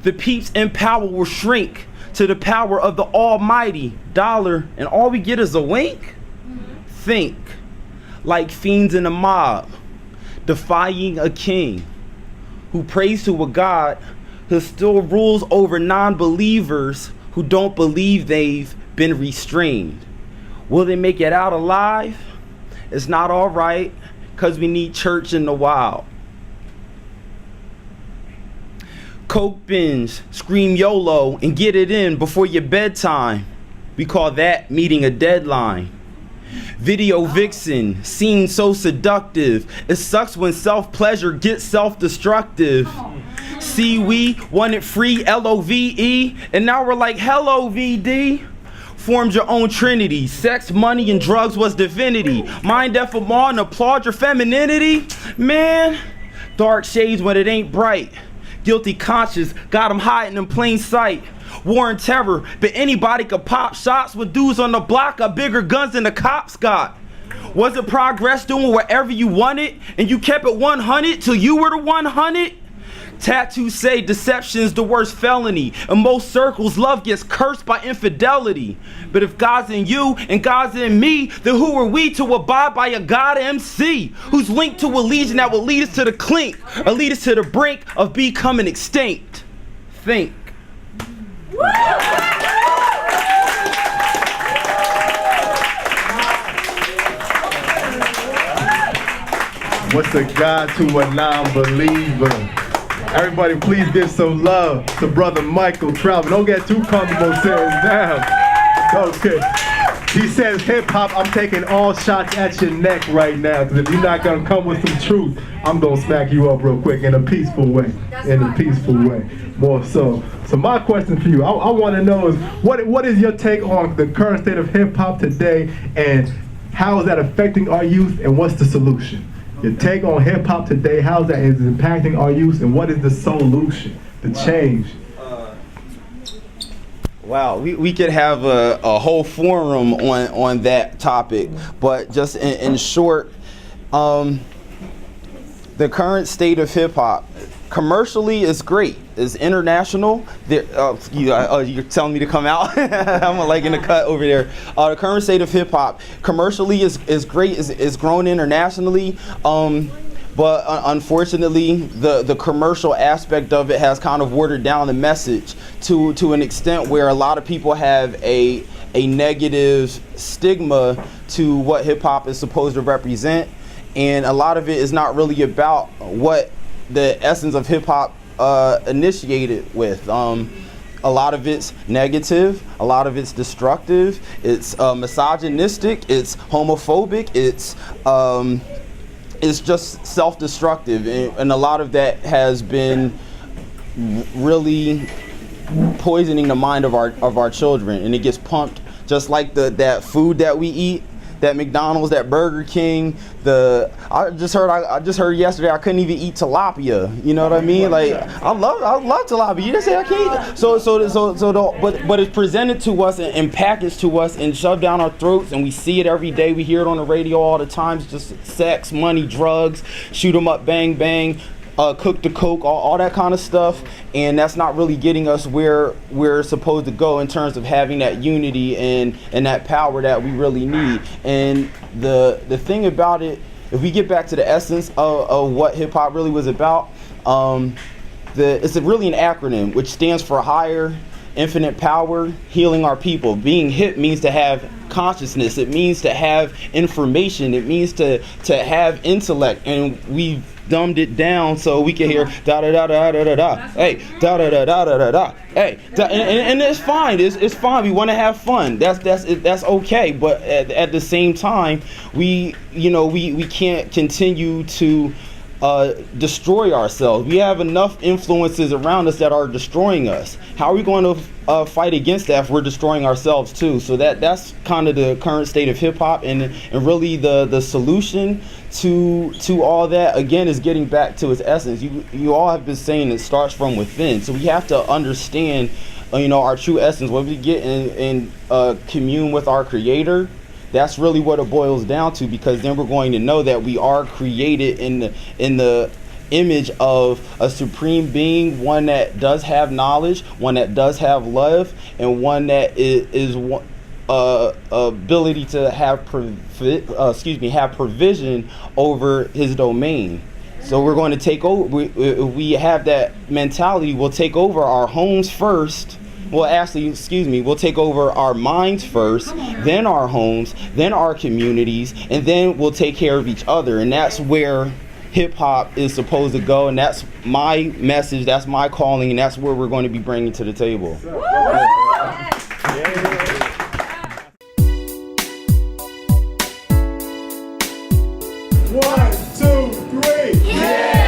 The peeps in power will shrink to the power of the almighty dollar, and all we get is a wink? Think like fiends in a mob, defying a king who prays to a God who still rules over non-believers who don't believe they've been restrained. Will they make it out alive? It's not all right, because we need church in the wild. Coke binge, scream YOLO, and get it in before your bedtime. We call that meeting a deadline. Video vixen, scene so seductive. It sucks when self-pleasure gets self-destructive. See, we wanted free LOVE, and now we're like, hello VD. Formed your own trinity. Sex, money, and drugs was divinity. Mind deaf them all and applaud your femininity. Man, dark shades when it ain't bright. Guilty conscience got them hiding in plain sight. War and terror, but anybody could pop shots with dudes on the block got bigger guns than the cops got. Was it progress doing whatever you wanted and you kept it 100 till you were the 100? Tattoos say deception's the worst felony. In most circles, love gets cursed by infidelity. But if God's in you and God's in me, then who are we to abide by a God MC who's linked to a legion that will lead us to the clink or lead us to the brink of becoming extinct? Think. What's a God to a non-believer? Everybody, please give some love to Brother Michael Travel. Don't get too comfortable sitting down. Okay. He says, hip hop, I'm taking all shots at your neck right now. Because if you're not going to come with some truth, I'm going to smack you up real quick in a peaceful way. In a peaceful way. More so. So my question for you, I want to know is, what is your take on the current state of hip hop today, and how is that affecting our youth, and what's the solution? Your take on hip hop today, how's that is impacting our youth, and what is the solution, the change? Wow, we could have a whole forum on that topic, but just in short, the current state of hip hop, commercially is great. It's international. You're telling me to come out? I'm like in the cut over there. The current state of hip hop, commercially is great. Is grown internationally. But unfortunately, the commercial aspect of it has kind of watered down the message to an extent where a lot of people have a negative stigma to what hip hop is supposed to represent, and a lot of it is not really about what the essence of hip hop initiated with. A lot of it's negative, a lot of it's destructive, it's misogynistic, it's homophobic, it's just self-destructive, and a lot of that has been really poisoning the mind of our children, and it gets pumped just like that food that we eat, that McDonald's, that Burger King. I just heard yesterday I couldn't even eat tilapia. You know what I mean? Like I love tilapia. You just say I can't. But it's presented to us and packaged to us and shoved down our throats, and we see it every day. We hear it on the radio all the time. It's just sex, money, drugs, shoot 'em up, bang bang. Cook the coke, all that kind of stuff, and that's not really getting us where we're supposed to go in terms of having that unity and that power that we really need. And the thing about it, if we get back to the essence of what hip hop really was about, it's really an acronym which stands for higher, infinite power, healing our people. Being hip means to have consciousness. It means to have information. It means to have intellect, and we've dumbed it down so we can hear da da da da da da da. Hey, da da da da da da da. Hey, and it's fine. It's fine. We want to have fun. That's okay. But at the same time, we can't continue to destroy ourselves. We have enough influences around us that are destroying us. How are we going to fight against that if we're destroying ourselves too? So that's kind of the current state of hip hop, and really the solution to all that again is getting back to its essence. You all have been saying it starts from within, so we have to understand our true essence. When we get in commune with our Creator, that's really what it boils down to, because then we're going to know that we are created in the image of a supreme being, one that does have knowledge, one that does have love, and one that is ability to have provision over his domain. So we're going to take over. If we have that mentality, we'll take over our homes first. Well, actually, we'll take over our minds first, then our homes, then our communities, and then we'll take care of each other. And that's where hip hop is supposed to go, and that's my message, that's my calling, and that's where we're going to be bringing to the table. One, two, three. Yeah!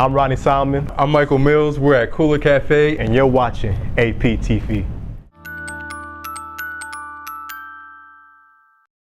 I'm Ronnie Solomon, I'm Michael Mills. We're at Kula Cafe. and you're watching APTV.